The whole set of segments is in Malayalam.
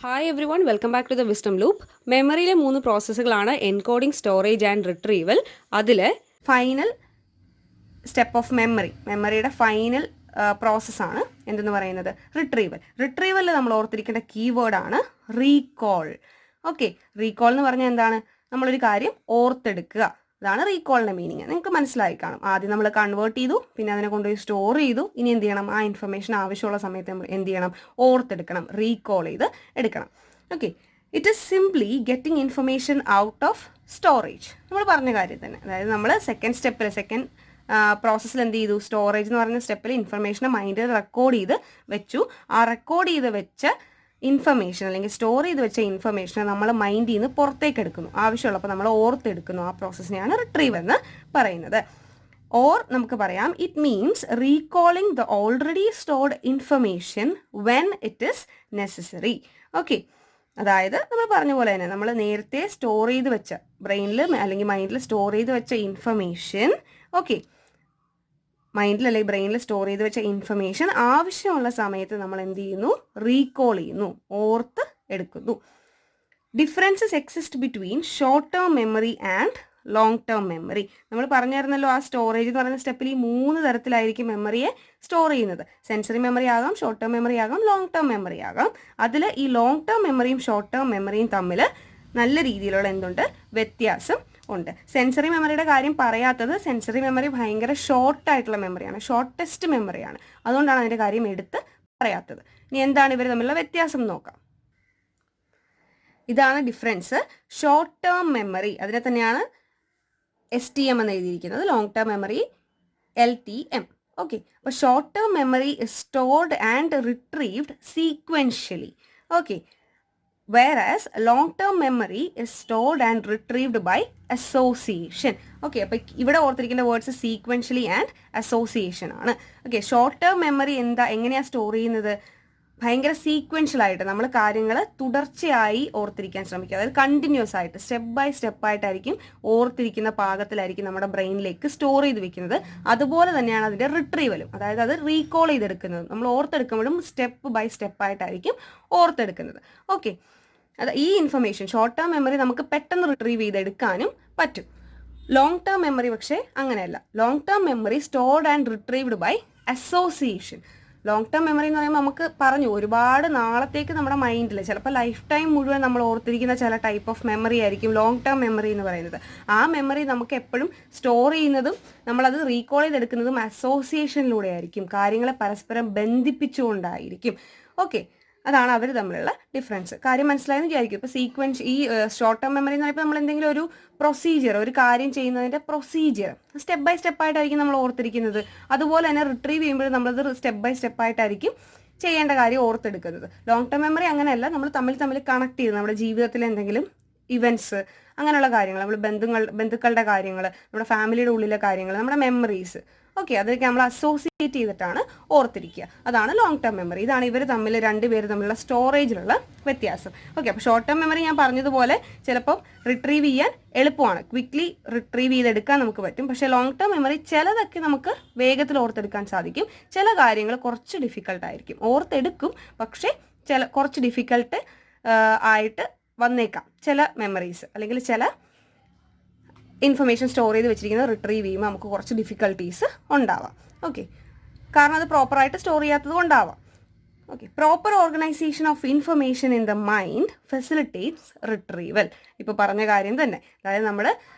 Hi everyone, welcome back to the Wisdom Loop. മെമ്മറിയിലെ 3 പ്രോസസ്സുകളാണ് എൻകോഡിംഗ്, സ്റ്റോറേജ് ആൻഡ് റിട്രീവൽ. അതിൽ ഫൈനൽ സ്റ്റെപ്പ് ഓഫ് മെമ്മറിയുടെ ഫൈനൽ പ്രോസസ്സാണ് എന്തെന്ന് പറയുന്നത് റിട്രീവലിൽ നമ്മൾ ഓർത്തിരിക്കേണ്ട കീവേഡാണ് റീകോൾ. ഓക്കെ, റീകോൾ എന്ന് പറഞ്ഞാൽ എന്താണ്? നമ്മളൊരു കാര്യം ഓർത്തെടുക്കുക. അതാണ് റീകോളിൻ്റെ മീനിങ്. നിങ്ങൾക്ക് മനസ്സിലായി കാണും. ആദ്യം നമ്മൾ കൺവേർട്ട് ചെയ്തു, പിന്നെ അതിനെ കൊണ്ടുപോയി സ്റ്റോർ ചെയ്തു. ഇനി എന്ത് ചെയ്യണം? ആ ഇൻഫർമേഷൻ ആവശ്യമുള്ള സമയത്ത് നമ്മൾ എന്ത് ചെയ്യണം? ഓർത്തെടുക്കണം, റീകോൾ ചെയ്ത് എടുക്കണം. Okay, it is simply getting information out of storage. നമ്മൾ പറഞ്ഞ കാര്യം തന്നെ. അതായത് നമ്മൾ സെക്കൻഡ് പ്രോസസ്സിൽ എന്ത് ചെയ്തു? സ്റ്റോറേജ് എന്ന് പറയുന്ന സ്റ്റെപ്പിൽ ഇൻഫർമേഷനെ മൈൻഡിൽ റെക്കോർഡ് ചെയ്ത് വെച്ചു. ആ റെക്കോർഡ് ചെയ്ത് വെച്ച ഇൻഫർമേഷൻ അല്ലെങ്കിൽ സ്റ്റോർ ചെയ്ത് വെച്ച ഇൻഫർമേഷനെ നമ്മൾ മൈൻഡിൽ നിന്ന് പുറത്തേക്ക് എടുക്കുന്നു. ആവശ്യമുള്ളപ്പോൾ നമ്മൾ ഓർത്തെടുക്കുന്നു. ആ പ്രോസസ്സിനെയാണ് റിട്രീവ് എന്ന് പറയുന്നത്. ഓർ നമുക്ക് പറയാം, it means recalling the already stored information when it is necessary. Okay, അതായത് നമ്മൾ പറഞ്ഞ പോലെ തന്നെ നമ്മൾ നേരത്തെ സ്റ്റോർ ചെയ്ത് വെച്ച ബ്രെയിനിൽ അല്ലെങ്കിൽ മൈൻഡിൽ സ്റ്റോർ ചെയ്ത് വെച്ച ഇൻഫർമേഷൻ, ഓക്കെ, മൈൻഡിൽ അല്ലെങ്കിൽ ബ്രെയിനിൽ സ്റ്റോർ ചെയ്ത് വെച്ച ഇൻഫർമേഷൻ ആവശ്യമുള്ള സമയത്ത് നമ്മൾ എന്ത് ചെയ്യുന്നു? റീകോൾ ചെയ്യുന്നു, ഓർത്ത് എടുക്കുന്നു. Differences exist between short term memory and long term memory. നമ്മൾ പറഞ്ഞായിരുന്നല്ലോ, ആ സ്റ്റോറേജ് എന്ന് പറയുന്ന സ്റ്റെപ്പിൽ ഈ 3 തരത്തിലായിരിക്കും മെമ്മറിയെ സ്റ്റോർ ചെയ്യുന്നത്. സെൻസറി മെമ്മറി ആകാം, ഷോർട്ട് ടേം മെമ്മറി ആകാം, ലോങ് ടേം മെമ്മറി ആകാം. അതിൽ ഈ ലോങ് ടേം മെമ്മറിയും ഷോർട്ട് ടേം മെമ്മറിയും തമ്മിൽ നല്ല രീതിയിലുള്ള എന്തുണ്ട്? വ്യത്യാസം ഉണ്ട്. സെൻസറി മെമ്മറിയുടെ കാര്യം പറയാത്തത്, സെൻസറി മെമ്മറി ഭയങ്കര ഷോർട്ടായിട്ടുള്ള മെമ്മറിയാണ്, ഷോർട്ടസ്റ്റ് മെമ്മറിയാണ്. അതുകൊണ്ടാണ് അതിൻ്റെ കാര്യം എടുത്ത് പറയാത്തത്. ഇനി എന്താണ് ഇവർ തമ്മിലുള്ള വ്യത്യാസം നോക്കാം. ഇതാണ് ഡിഫറൻസ്. ഷോർട്ട് ടേം മെമ്മറി, അതിനെ തന്നെയാണ് STM എന്ന് എഴുതിയിരിക്കുന്നത്. Long term memory LTM. Okay, അപ്പോൾ short term memory is stored and retrieved sequentially. Okay, whereas long-term memory is stored and retrieved by association. Okay, അപ്പോൾ ഇവിടെ ഓർത്തിരിക്കേണ്ട വേർഡ്സ് സീക്വൻഷ്യലി ആൻഡ് അസോസിയേഷൻ ആണ്. ഓക്കെ, ഷോർട്ട് ടേം മെമ്മറി എങ്ങനെയാണ് സ്റ്റോർ ചെയ്യുന്നത്? ഭയങ്കര സീക്വൻഷ്യലായിട്ട് നമ്മൾ കാര്യങ്ങൾ തുടർച്ചയായി ഓർത്തിരിക്കാൻ ശ്രമിക്കുക. അതായത് കണ്ടിന്യൂസ് ആയിട്ട് സ്റ്റെപ്പ് ബൈ സ്റ്റെപ്പായിട്ടായിരിക്കും ഓർത്തിരിക്കുന്ന പാകത്തിലായിരിക്കും നമ്മുടെ ബ്രെയിനിലേക്ക് സ്റ്റോർ ചെയ്ത് വെക്കുന്നത്. അതുപോലെ തന്നെയാണ് അതിൻ്റെ റിട്രീവലും. അതായത് അത് റീകോൾ ചെയ്തെടുക്കുന്നത്. നമ്മൾ ഓർത്തെടുക്കുമ്പോഴും സ്റ്റെപ്പ് ബൈ സ്റ്റെപ്പായിട്ടായിരിക്കും ഓർത്തെടുക്കുന്നത്. ഓക്കെ, ഈ ഇൻഫർമേഷൻ ഷോർട്ട് ടേം മെമ്മറി നമുക്ക് പെട്ടെന്ന് റിട്രീവ് ചെയ്തെടുക്കാനും പറ്റും. ലോങ് ടേം മെമ്മറി പക്ഷേ അങ്ങനെയല്ല. Long term memory stored and retrieved by association. Long term memory എന്ന് പറയുമ്പോൾ നമുക്ക് പറഞ്ഞു ഒരുപാട് നാളത്തേക്ക് നമ്മുടെ മൈൻഡിൽ ചിലപ്പോൾ ലൈഫ് ടൈം മുഴുവൻ നമ്മൾ ഓർത്തിരിക്കുന്ന ചില ടൈപ്പ് ഓഫ് മെമ്മറി ആയിരിക്കും ലോങ് ടേം മെമ്മറി എന്ന് പറയുന്നത്. ആ മെമ്മറി നമുക്ക് എപ്പോഴും സ്റ്റോർ ചെയ്യുന്നതും നമ്മളത് റീകോൾ ചെയ്തെടുക്കുന്നതും അസോസിയേഷനിലൂടെ ആയിരിക്കും. കാര്യങ്ങളെ പരസ്പരം ബന്ധിപ്പിച്ചുകൊണ്ടായിരിക്കും. ഓക്കെ, അതാണ് അവർ തമ്മിലുള്ള ഡിഫറൻസ്. കാര്യം മനസ്സിലായെന്ന് വിചാരിക്കും. ഇപ്പോൾ സീക്വൻസ്, ഈ ഷോർട്ട് ടേം മെമ്മറി എന്ന് പറയുമ്പോൾ നമ്മൾ എന്തെങ്കിലും ഒരു പ്രൊസീജിയർ, ഒരു കാര്യം ചെയ്യുന്നതിൻ്റെ പ്രൊസീജിയർ സ്റ്റെപ്പ് ബൈ സ്റ്റെപ്പായിട്ടായിരിക്കും നമ്മൾ ഓർത്തിരിക്കുന്നത്. അതുപോലെ തന്നെ റിട്രീവ് ചെയ്യുമ്പോൾ നമ്മളത് സ്റ്റെപ്പ് ബൈ സ്റ്റെപ്പായിട്ടായിരിക്കും ചെയ്യേണ്ട കാര്യം ഓർത്തെടുക്കുന്നത്. ലോങ് ടേം മെമ്മറി അങ്ങനെയല്ല. നമ്മൾ തമ്മിൽ കണക്ട് ചെയ്ത് നമ്മുടെ ജീവിതത്തിൽ എന്തെങ്കിലും ഇവൻറ്റ്സ്, അങ്ങനെയുള്ള കാര്യങ്ങൾ, നമ്മൾ ബന്ധുക്കളുടെ കാര്യങ്ങൾ, നമ്മുടെ ഫാമിലിയുടെ ഉള്ളിലെ കാര്യങ്ങൾ, നമ്മുടെ മെമ്മറീസ്, ഓക്കെ, അതൊക്കെ നമ്മൾ അസോസിയേറ്റ് ചെയ്തിട്ടാണ് ഓർത്തിരിക്കുക. അതാണ് ലോങ് ടേം മെമ്മറി. ഇതാണ് ഇവർ തമ്മിൽ രണ്ടുപേര് തമ്മിലുള്ള സ്റ്റോറേജിലുള്ള വ്യത്യാസം. ഓക്കെ, അപ്പോൾ ഷോർട്ട് ടേം മെമ്മറി ഞാൻ പറഞ്ഞതുപോലെ ചിലപ്പം റിട്രീവ് ചെയ്യാൻ എളുപ്പമാണ്, ക്വിക്ക്ലി റിട്രീവ് ചെയ്തെടുക്കാൻ നമുക്ക് പറ്റും. പക്ഷേ ലോങ് ടേം മെമ്മറി ചിലതൊക്കെ നമുക്ക് വേഗത്തിൽ ഓർത്തെടുക്കാൻ സാധിക്കും. ചില കാര്യങ്ങൾ കുറച്ച് ഡിഫിക്കൽട്ടായിരിക്കും. ഓർത്തെടുക്കും, പക്ഷേ കുറച്ച് ഡിഫിക്കൽട്ട് ആയിട്ട് വന്നേക്കാം ചില മെമ്മറീസ്, അല്ലെങ്കിൽ ചില ഇൻഫർമേഷൻ സ്റ്റോർ ചെയ്ത് വെച്ചിരിക്കുന്നത് റിട്രീവ് ചെയ്യുമ്പോൾ നമുക്ക് കുറച്ച് ഡിഫിക്കൽട്ടീസ് ഉണ്ടാവാം. ഓക്കെ, കാരണം അത് പ്രോപ്പറായിട്ട് സ്റ്റോർ ചെയ്യാത്തത് കൊണ്ടാവാം. Okay, proper organisation of information in the mind facilitates retrieval. ഇപ്പോൾ പറഞ്ഞ കാര്യം തന്നെ. അതായത് നമ്മൾ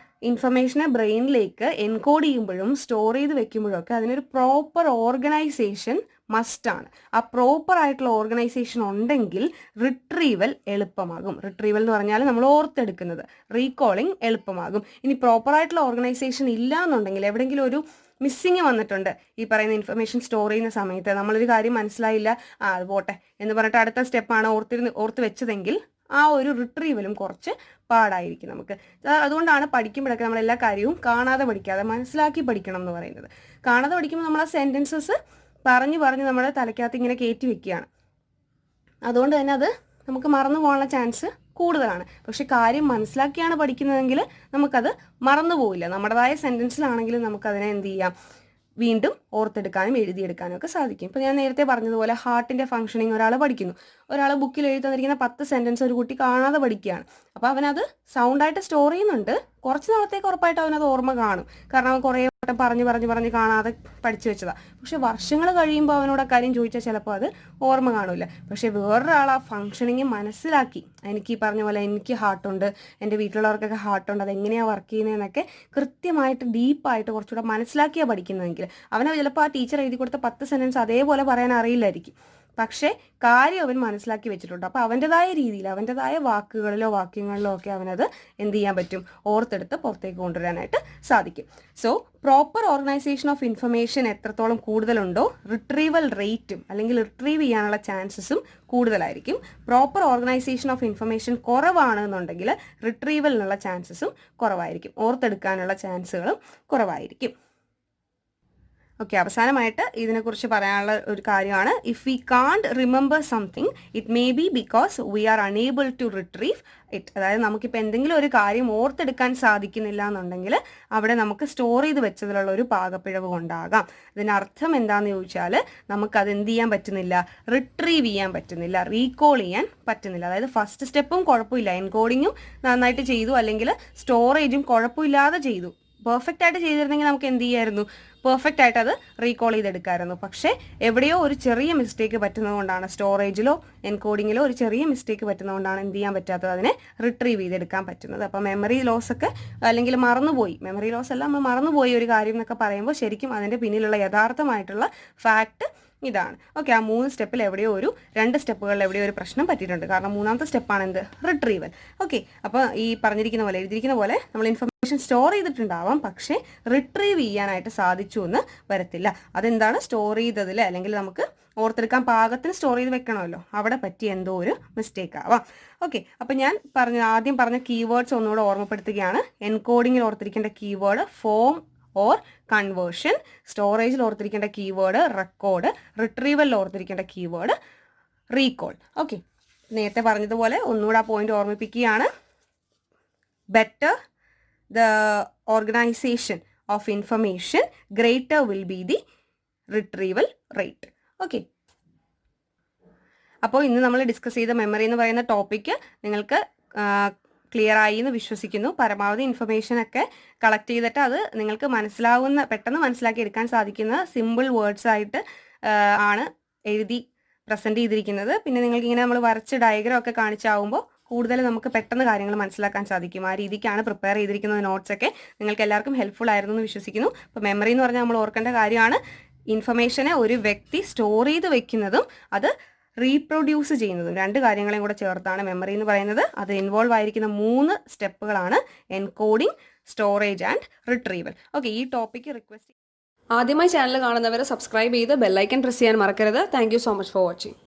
ഇൻഫർമേഷനെ ബ്രെയിനിലേക്ക് എൻകോഡ് ചെയ്യുമ്പോഴും സ്റ്റോർ ചെയ്ത് വെക്കുമ്പോഴും ഒക്കെ അതിനൊരു പ്രോപ്പർ ഓർഗനൈസേഷൻ മസ്റ്റാണ്. ആ പ്രോപ്പർ ആയിട്ടുള്ള ഓർഗനൈസേഷൻ ഉണ്ടെങ്കിൽ റിട്രീവൽ എളുപ്പമാകും. റിട്രീവൽ എന്ന് പറഞ്ഞാൽ നമ്മൾ ഓർത്തെടുക്കുന്നത്, റീകോളിംഗ് എളുപ്പമാകും. ഇനി പ്രോപ്പറായിട്ടുള്ള ഓർഗനൈസേഷൻ ഇല്ല എന്നുണ്ടെങ്കിൽ, എവിടെയെങ്കിലും ഒരു മിസ്സിങ് വന്നിട്ടുണ്ട് ഈ പറയുന്ന ഇൻഫർമേഷൻ സ്റ്റോർ ചെയ്യുന്ന സമയത്ത്, നമ്മളൊരു കാര്യം മനസ്സിലായില്ല, അത് പോട്ടെ എന്ന് പറഞ്ഞിട്ട് അടുത്ത സ്റ്റെപ്പാണ് ഓർത്ത് വെച്ചതെങ്കിൽ ആ ഒരു റിട്രീവലും കുറച്ച് പാടായിരിക്കും നമുക്ക്. അതുകൊണ്ടാണ് പഠിക്കുമ്പോഴൊക്കെ നമ്മൾ എല്ലാ കാര്യവും കാണാതെ പഠിക്കാതെ മനസ്സിലാക്കി പഠിക്കണം എന്ന് പറയുന്നത്. കാണാതെ പഠിക്കുമ്പോൾ നമ്മൾ ആ സെൻറ്റൻസസ് പറഞ്ഞ് നമ്മുടെ തലയ്ക്കകത്ത് ഇങ്ങനെ കയറ്റി വെക്കുകയാണ്. അതുകൊണ്ട് തന്നെ അത് നമുക്ക് മറന്നു പോകാനുള്ള ചാൻസ് കൂടുതലാണ്. പക്ഷെ കാര്യം മനസ്സിലാക്കിയാണ് പഠിക്കുന്നതെങ്കിൽ നമുക്കത് മറന്നു പോവില്ല. നമ്മുടേതായ സെൻറ്റൻസിലാണെങ്കിലും നമുക്കതിനെ എന്ത് ചെയ്യാം? വീണ്ടും ഓർത്തെടുക്കാനും എഴുതിയെടുക്കാനും ഒക്കെ സാധിക്കും. ഇപ്പോൾ ഞാൻ നേരത്തെ പറഞ്ഞതുപോലെ ഹാർട്ടിൻ്റെ ഫംഗ്ഷനിങ് ഒരാൾ പഠിക്കുന്നു. ഒരാൾ ബുക്കിൽ എഴുതി തന്നിരിക്കുന്ന 10 സെൻറ്റൻസ് ഒരു കുട്ടി കാണാതെ പഠിക്കുകയാണ്. അപ്പോൾ അവനത് സൗണ്ടായിട്ട് സ്റ്റോർ ചെയ്യുന്നുണ്ട്. കുറച്ച് നാളത്തേക്ക് ഉറപ്പായിട്ട് അവനത് ഓർമ്മ കാണും. കാരണം അവൻ കുറേ വട്ടം പറഞ്ഞ് കാണാതെ പഠിച്ചു വെച്ചതാണ്. പക്ഷെ വർഷങ്ങൾ കഴിയുമ്പോൾ അവനോട് ആ കാര്യം ചോദിച്ചാൽ ചിലപ്പോൾ അത് ഓർമ്മ കാണില്ല. പക്ഷേ വേറൊരാൾ ആ ഫംഗ്ഷനിങ് മനസ്സിലാക്കി, എനിക്ക് ഈ പറഞ്ഞ പോലെ എനിക്ക് ഹാർട്ടുണ്ട്, എൻ്റെ വീട്ടിലുള്ളവർക്കൊക്കെ ഹാർട്ടുണ്ട്, അതെങ്ങനെയാണ് വർക്ക് ചെയ്യുന്നതെന്നൊക്കെ കൃത്യമായിട്ട് ഡീപ്പായിട്ട് കുറച്ചുകൂടെ മനസ്സിലാക്കിയാണ് പഠിക്കുന്നതെങ്കിൽ അവനെ ചിലപ്പോൾ ആ ടീച്ചർ എഴുതി കൊടുത്ത 10 സെൻറ്റൻസ് അതേപോലെ പറയാൻ അറിയില്ലായിരിക്കും. പക്ഷേ കാര്യം അവൻ മനസ്സിലാക്കി വെച്ചിട്ടുണ്ട്. അപ്പോൾ അവൻ്റെതായ രീതിയിൽ അവൻ്റെതായ വാക്കുകളിലോ വാക്യങ്ങളിലോ ഒക്കെ അവനത് എന്ത് ചെയ്യാൻ പറ്റും, ഓർത്തെടുത്ത് പുറത്തേക്ക് കൊണ്ടുവരാനായിട്ട് സാധിക്കും. So proper organisation of information എത്രത്തോളം കൂടുതലുണ്ടോ റിട്രീവൽ റേറ്റും അല്ലെങ്കിൽ റിട്രീവ് ചെയ്യാനുള്ള ചാൻസസും കൂടുതലായിരിക്കും. പ്രോപ്പർ ഓർഗനൈസേഷൻ ഓഫ് ഇൻഫർമേഷൻ കുറവാണെന്നുണ്ടെങ്കിൽ റിട്രീവലിനുള്ള ചാൻസസും കുറവായിരിക്കും, ഓർത്തെടുക്കാനുള്ള ചാൻസുകളും കുറവായിരിക്കും. ഓക്കെ, അവസാനമായിട്ട് ഇതിനെക്കുറിച്ച് പറയാനുള്ള ഒരു കാര്യമാണ്, if we can't remember something it may be because we are unable to retrieve it. അതായത് നമുക്കിപ്പോൾ എന്തെങ്കിലും ഒരു കാര്യം ഓർത്തെടുക്കാൻ സാധിക്കുന്നില്ല എന്നുണ്ടെങ്കിൽ അവിടെ നമുക്ക് സ്റ്റോർ ചെയ്ത് വെച്ചതിലുള്ള ഒരു പാകപ്പിഴവ് കൊണ്ടാകാം. ഇതിനർത്ഥം എന്താണെന്ന് ചോദിച്ചാൽ നമുക്കത് എന്ത് ചെയ്യാൻ പറ്റുന്നില്ല, റിട്രീവ് ചെയ്യാൻ പറ്റുന്നില്ല, റീകോൾ ചെയ്യാൻ പറ്റുന്നില്ല. അതായത് ഫസ്റ്റ് സ്റ്റെപ്പും കുഴപ്പമില്ല, എൻകോഡിങ്ങും നന്നായിട്ട് ചെയ്തു, അല്ലെങ്കിൽ സ്റ്റോറേജും കുഴപ്പമില്ലാതെ ചെയ്തു. പെർഫെക്റ്റ് ആയിട്ട് ചെയ്തിരുന്നെങ്കിൽ നമുക്ക് എന്ത് ചെയ്യായിരുന്നു, പെർഫെക്റ്റ് ആയിട്ട് അത് റീകോൾ ചെയ്തെടുക്കാമായിരുന്നു. പക്ഷേ എവിടെയോ ഒരു ചെറിയ മിസ്റ്റേക്ക് പറ്റുന്നതുകൊണ്ടാണ്, സ്റ്റോറേജിലോ എൻകോഡിങ്ങിലോ ഒരു ചെറിയ മിസ്റ്റേക്ക് പറ്റുന്നതുകൊണ്ടാണ് എന്ത് ചെയ്യാൻ പറ്റാത്തത്, അതിനെ റിട്രീവ് ചെയ്തെടുക്കാൻ പറ്റുന്നത്. അപ്പോൾ മെമ്മറി ലോസ് ഒക്കെ അല്ലെങ്കിൽ മറന്നുപോയി, മെമ്മറി ലോസ് എല്ലാം നമ്മൾ മറന്നുപോയി ഒരു കാര്യം എന്നൊക്കെ പറയുമ്പോൾ ശരിക്കും അതിൻ്റെ പിന്നിലുള്ള യഥാർത്ഥമായിട്ടുള്ള ഫാക്ട് ഇതാണ്. ഓക്കെ, ആ 3 സ്റ്റെപ്പിൽ എവിടെയോ 2 സ്റ്റെപ്പുകളിൽ എവിടെയോ ഒരു പ്രശ്നം പറ്റിയിട്ടുണ്ട്. കാരണം 3ാമത്തെ സ്റ്റെപ്പാണ് എന്ത്, റിട്രീവൽ. ഓക്കെ, അപ്പോൾ ഈ പറഞ്ഞിരിക്കുന്ന പോലെ എഴുതിയിരിക്കുന്ന പോലെ നമ്മൾ ഇൻഫർമേഷൻ സ്റ്റോർ ചെയ്തിട്ടുണ്ടാവാം, പക്ഷേ റിട്രീവ് ചെയ്യാനായിട്ട് സാധിച്ചു എന്ന് വരത്തില്ല. അതെന്താണ്, സ്റ്റോർ ചെയ്തതിൽ അല്ലെങ്കിൽ നമുക്ക് ഓർത്തെടുക്കാൻ പാകത്തിന് സ്റ്റോർ ചെയ്ത് വെക്കണമല്ലോ, അവിടെ പറ്റിയ എന്തോ ഒരു മിസ്റ്റേക്ക് ആവാം. ഓക്കെ, അപ്പോൾ ഞാൻ ആദ്യം പറഞ്ഞ കീവേഡ്സ് ഒന്നുകൂടെ ഓർമ്മപ്പെടുത്തുകയാണ്. എൻകോഡിങ്ങിൽ ഓർത്തിരിക്കേണ്ട കീവേഡ് ഫോം ഓർ കൺവേർഷൻ, സ്റ്റോറേജിൽ ഓർത്തിരിക്കേണ്ട കീവേഡ് റെക്കോർഡ്, റിട്രീവലിൽ ഓർത്തിരിക്കേണ്ട കീവേഡ് റീകോൾ. ഓക്കെ, നേരത്തെ പറഞ്ഞതുപോലെ ഒന്നുകൂടെ ആ പോയിന്റ് ഓർമ്മിപ്പിക്കുകയാണ്. Better the organisation of information, greater will be the retrieval rate. Okay, അപ്പോൾ ഇന്ന് നമ്മൾ ഡിസ്കസ് ചെയ്ത മെമ്മറി എന്ന് പറയുന്ന ടോപ്പിക്ക് നിങ്ങൾക്ക് ക്ലിയർ ആയി എന്ന് വിശ്വസിക്കുന്നു. പരമാവധി ഇൻഫർമേഷനൊക്കെ കളക്ട് ചെയ്തിട്ട് അത് നിങ്ങൾക്ക് പെട്ടെന്ന് മനസ്സിലാക്കി എടുക്കാൻ സാധിക്കുന്ന സിമ്പിൾ വേർഡ്സ് ആയിട്ട് ആണ് എഴുതി പ്രസൻറ്റ് ചെയ്തിരിക്കുന്നത്. പിന്നെ നിങ്ങൾക്ക് ഇങ്ങനെ നമ്മൾ വരച്ച് ഡയഗ്രാം ഒക്കെ കാണിച്ചാവുമ്പോൾ കൂടുതൽ നമുക്ക് പെട്ടെന്ന് കാര്യങ്ങൾ മനസ്സിലാക്കാൻ സാധിക്കും. ആ രീതിക്കാണ് പ്രിപ്പയർ ചെയ്തിരിക്കുന്നത്. നോട്ട്സൊക്കെ നിങ്ങൾക്ക് എല്ലാവർക്കും ഹെൽപ്ഫുൾ ആയിരുന്നു എന്ന് വിശ്വസിക്കുന്നു. അപ്പോൾ മെമ്മറി എന്ന് പറഞ്ഞാൽ നമ്മൾ ഓർക്കേണ്ട കാര്യമാണ്, ഇൻഫർമേഷനെ ഒരു വ്യക്തി സ്റ്റോർ ചെയ്ത് വെക്കുന്നതും അത് റീപ്രൊഡ്യൂസ് ചെയ്യുന്നതും, 2 കാര്യങ്ങളെയും കൂടെ ചേർത്താണ് മെമ്മറി എന്ന് പറയുന്നത്. അത് ഇൻവോൾവ് ആയിരിക്കുന്ന 3 സ്റ്റെപ്പുകളാണ് encoding, storage and retrieval. Okay, ഈ ടോപ്പിക്ക് റിക്വസ്റ്റ്. ആദ്യമായി ചാനൽ കാണുന്നവരെ സബ്സ്ക്രൈബ് ചെയ്ത് ബെല്ലൈക്കൺ പ്രസ് ചെയ്യാൻ മറക്കരുത്. Thank you so much for watching.